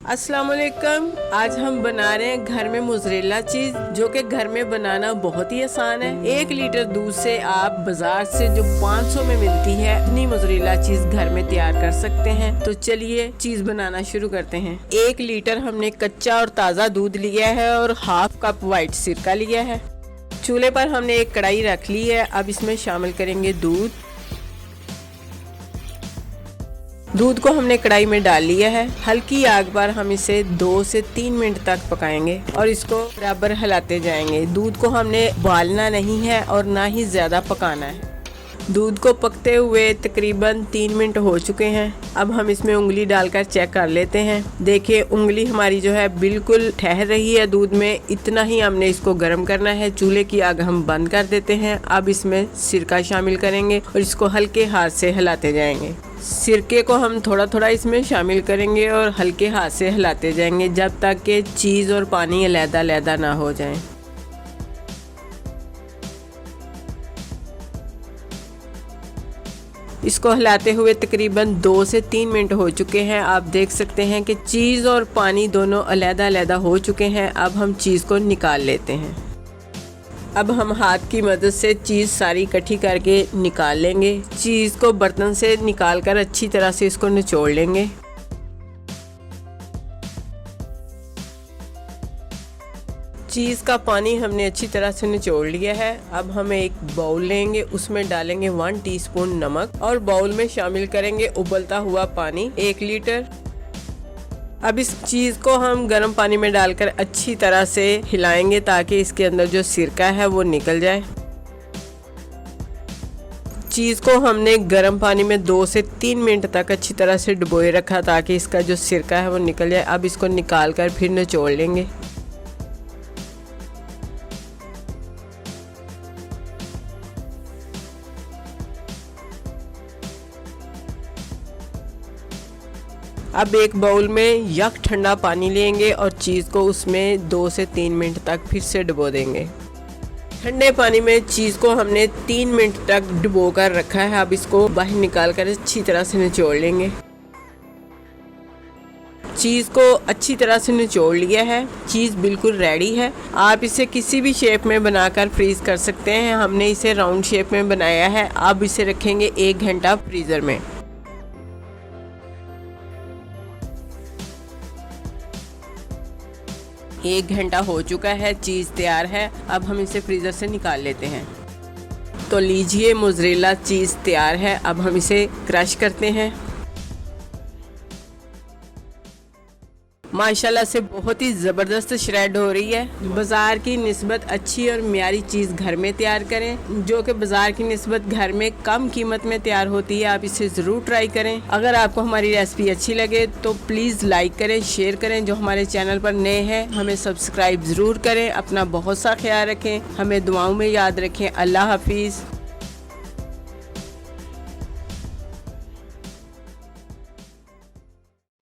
अस्सलाम वालेकुम। आज हम बना रहे हैं घर में मोज़रेला चीज, जो कि घर में बनाना बहुत ही आसान है। 1 लीटर दूध से आप बाजार से जो 500 में मिलती है इतनी मोज़रेला चीज घर में तैयार कर सकते हैं। तो चलिए चीज बनाना शुरू करते हैं। 1 लीटर हमने कच्चा और ताज़ा दूध लिया है और हाफ कप वाइट सिरका लिया है। चूल्हे पर हमने एक कढ़ाई रख ली है। अब इसमें शामिल करेंगे दूध को हमने कढ़ाई में डाल लिया है। हल्की आग पर हम इसे 2 से 3 मिनट तक पकाएंगे और इसको बराबर हिलाते जाएंगे। दूध को हमने उबालना नहीं है और ना ही ज़्यादा पकाना है। दूध को पकते हुए तकरीबन 3 मिनट हो चुके हैं। अब हम इसमें उंगली डालकर चेक कर लेते हैं। देखिए उंगली हमारी जो है बिल्कुल ठहर रही है दूध में। इतना ही हमने इसको गर्म करना है। चूल्हे की आग हम बंद कर देते हैं। अब इसमें सिरका शामिल करेंगे और इसको हल्के हाथ से हिलाते जाएंगे। सिरके को हम थोड़ा थोड़ा इसमें शामिल करेंगे और हल्के हाथ से हिलाते जाएंगे जब तक कि चीज़ और पानी अलग-अलग ना हो जाए। इसको हिलाते हुए तकरीबन 2 से 3 मिनट हो चुके हैं। आप देख सकते हैं कि चीज़ और पानी दोनों अलग-अलग हो चुके हैं। अब हम चीज़ को निकाल लेते हैं। अब हम हाथ की मदद से चीज़ सारी इकट्ठी करके निकाल लेंगे। चीज़ को बर्तन से निकालकर अच्छी तरह से इसको निचोड़ लेंगे। चीज़ का पानी हमने अच्छी तरह से निचोड़ लिया है। अब हम एक बाउल लेंगे, उसमें डालेंगे 1 टीस्पून नमक और बाउल में शामिल करेंगे उबलता हुआ पानी 1 लीटर। अब इस चीज़ को हम गर्म पानी में डालकर अच्छी तरह से हिलाएंगे ताकि इसके अंदर जो सिरका है वो निकल जाए। चीज़ को हमने गर्म पानी में 2 से 3 मिनट तक अच्छी तरह से डुबोए रखा ताकि इसका जो सिरका है वो निकल जाए। अब इसको निकाल कर फिर निचोड़ लेंगे। अब एक बाउल में यक ठंडा पानी लेंगे और चीज़ को उसमें 2 से 3 मिनट तक फिर से डुबो देंगे। ठंडे पानी में चीज़ को हमने 3 मिनट तक डुबो कर रखा है। अब इसको बाहर निकाल कर अच्छी तरह से निचोड़ लेंगे। चीज़ को अच्छी तरह से निचोड़ लिया है। चीज़ बिल्कुल रेडी है। आप इसे किसी भी शेप में बनाकर फ्रीज़ कर सकते हैं। हमने इसे राउंड शेप में बनाया है। अब इसे रखेंगे 1 घंटा फ्रीज़र में। 1 घंटा हो चुका है, चीज़ तैयार है। अब हम इसे फ्रीज़र से निकाल लेते हैं। तो लीजिए मोज़रेला चीज़ तैयार है। अब हम इसे क्रश करते हैं। माशाल्लाह से बहुत ही ज़बरदस्त श्रेड हो रही है। बाज़ार की निस्बत अच्छी और मियारी चीज़ घर में तैयार करें, जो कि बाज़ार की निस्बत घर में कम कीमत में तैयार होती है। आप इसे ज़रूर ट्राई करें। अगर आपको हमारी रेसिपी अच्छी लगे तो प्लीज़ लाइक करें, शेयर करें। जो हमारे चैनल पर नए हैं हमें सब्सक्राइब ज़रूर करें। अपना बहुत सा ख्याल रखें, हमें दुआओं में याद रखें। अल्लाह हाफिज़।